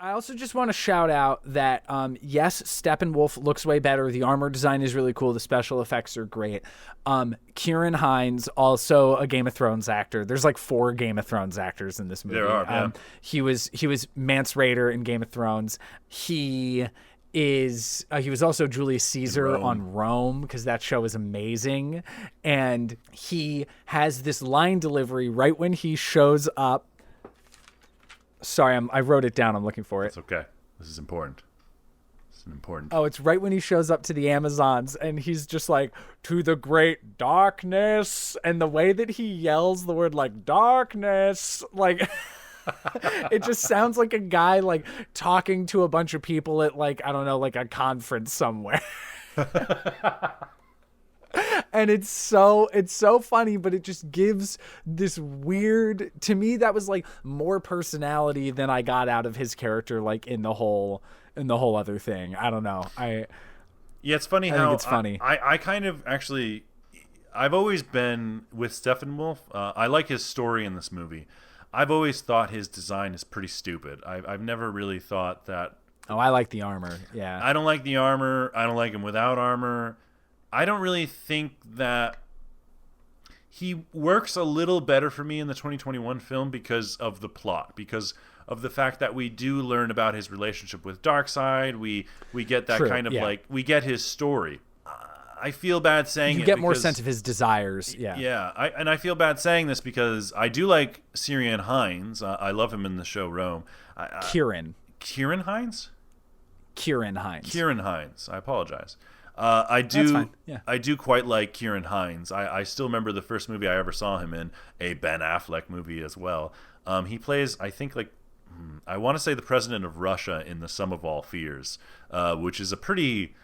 I also just want to shout out that, yes, Steppenwolf looks way better. The armor design is really cool. The special effects are great. Kieran Hines, also a Game of Thrones actor. There's like 4 Game of Thrones actors in this movie. There are, yeah. He was Mance Rayder in Game of Thrones. He was also Julius Caesar on Rome, because that show is amazing. And he has this line delivery right when he shows up. Sorry, I wrote it down. I'm looking for it. It's okay. This is important. It's an important. Oh, it's right when he shows up to the Amazons, and he's just like, "To the great darkness," and the way that he yells the word like darkness, like it just sounds like a guy like talking to a bunch of people at like, I don't know, like a conference somewhere. And it's so funny, but it just gives this weird, to me, that was like more personality than I got out of his character, like in the whole other thing. I don't know. Yeah, it's funny I how think it's funny. I kind of actually, I've always been with Steppenwolf. I like his story in this movie. I've always thought his design is pretty stupid. I've never really thought that. Oh, I like the armor. Yeah. I don't like the armor. I don't like him without armor. I don't really think that he works a little better for me in the 2021 film because of the plot, because of the fact that we do learn about his relationship with Darkseid. We get that kind of like, we get his story. I feel bad saying it. You get more sense of his desires. Yeah. Yeah. I feel bad saying this because I do like Ciarán Hinds. I love him in the show Rome. Kieran Hines? Kieran Hines. Kieran Hines. I apologize. I do. That's fine. Yeah. I do quite like Kieran Hines. I still remember the first movie I ever saw him in, a Ben Affleck movie as well. He plays, I think, like, I want to say the president of Russia in The Sum of All Fears, which is a pretty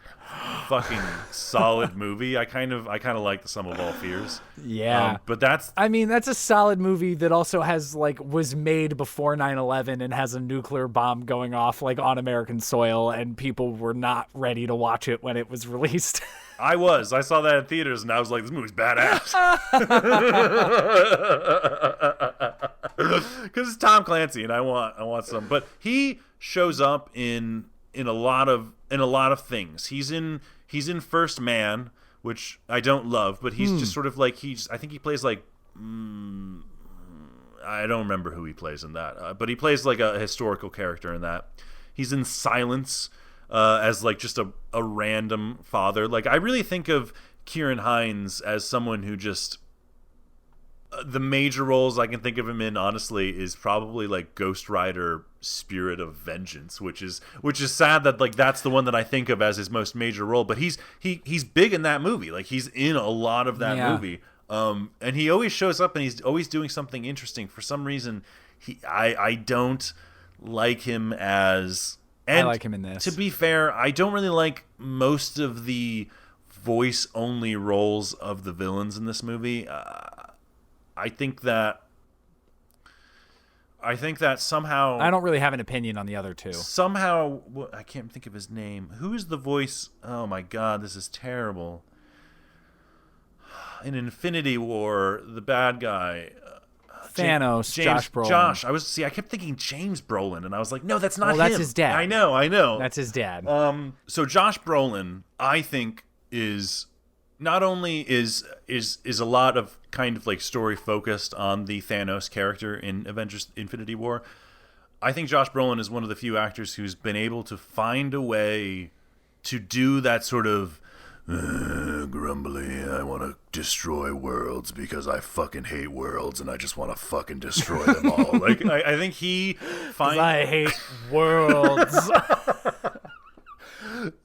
fucking solid movie. I kind of like The Sum of All Fears. Yeah. But that's a solid movie that also has was made before 9/11 and has a nuclear bomb going off like on American soil, and people were not ready to watch it when it was released. I saw that in theaters and I was like, this movie's badass. Because it's Tom Clancy and I want some. But he shows up in a lot of things. He's in First Man, which I don't love, but he's just sort of like, I think he plays like I don't remember who he plays in that, but he plays like a historical character in that. He's in Silence as like just a random father. Like, I really think of Kieran Hines as someone who just the major roles I can think of him in, honestly, is probably like Ghost Rider Spirit of Vengeance, which is sad that like that's the one that I think of as his most major role, but he's big in that movie. Like, he's in a lot of that movie. And he always shows up and he's always doing something interesting. For some reason, I don't like him as, and I like him in this. To be fair, I don't really like most of the voice only roles of the villains in this movie. I think that somehow I don't really have an opinion on the other two. Somehow, I can't think of his name. Who is the voice? Oh my God, this is terrible. In Infinity War, the bad guy, Thanos, Josh Brolin. I kept thinking James Brolin, and I was like, no, that's not him. That's his dad. I know. That's his dad. So Josh Brolin, I think, is not only is a lot of kind of like story focused on the Thanos character in Avengers Infinity War. I think Josh Brolin is one of the few actors who's been able to find a way to do that sort of grumbly, I want to destroy worlds because I fucking hate worlds and I just want to fucking destroy them all. Like, I think he finds... I hate worlds.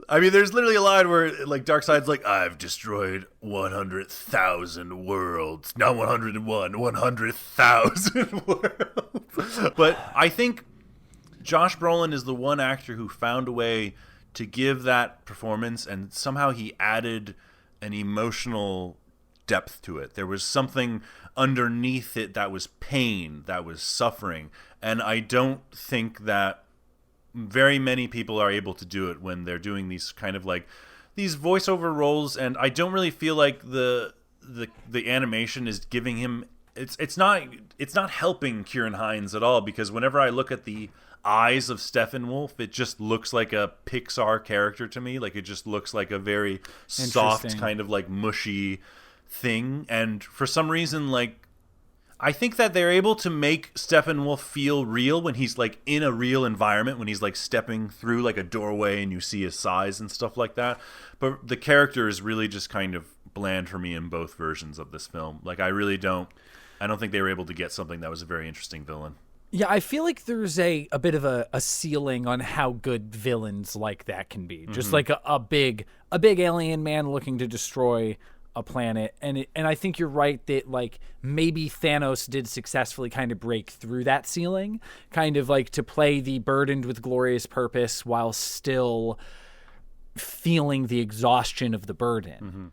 I mean, there's literally a line where, like, Darkseid's like, I've destroyed 100,000 worlds. Not 101, 100,000 worlds. But I think Josh Brolin is the one actor who found a way to give that performance, and somehow he added an emotional depth to it. There was something underneath it that was pain, that was suffering. And I don't think that very many people are able to do it when they're doing these kind of like these voiceover roles, and I don't really feel like the animation is giving him it's not helping Kieran Hines at all, because whenever I look at the eyes of Steppenwolf, it just looks like a Pixar character to me. Like, it just looks like a very soft, kind of like mushy thing. And for some reason, like, I think that they're able to make Steppenwolf feel real when he's like in a real environment, when he's like stepping through like a doorway and you see his size and stuff like that. But the character is really just kind of bland for me in both versions of this film. Like, I don't think they were able to get something that was a very interesting villain. Yeah, I feel like there's a bit of a ceiling on how good villains like that can be. Just like a big alien man looking to destroy a planet. And I think you're right that like maybe Thanos did successfully kind of break through that ceiling, kind of like to play the burdened with glorious purpose while still feeling the exhaustion of the burden.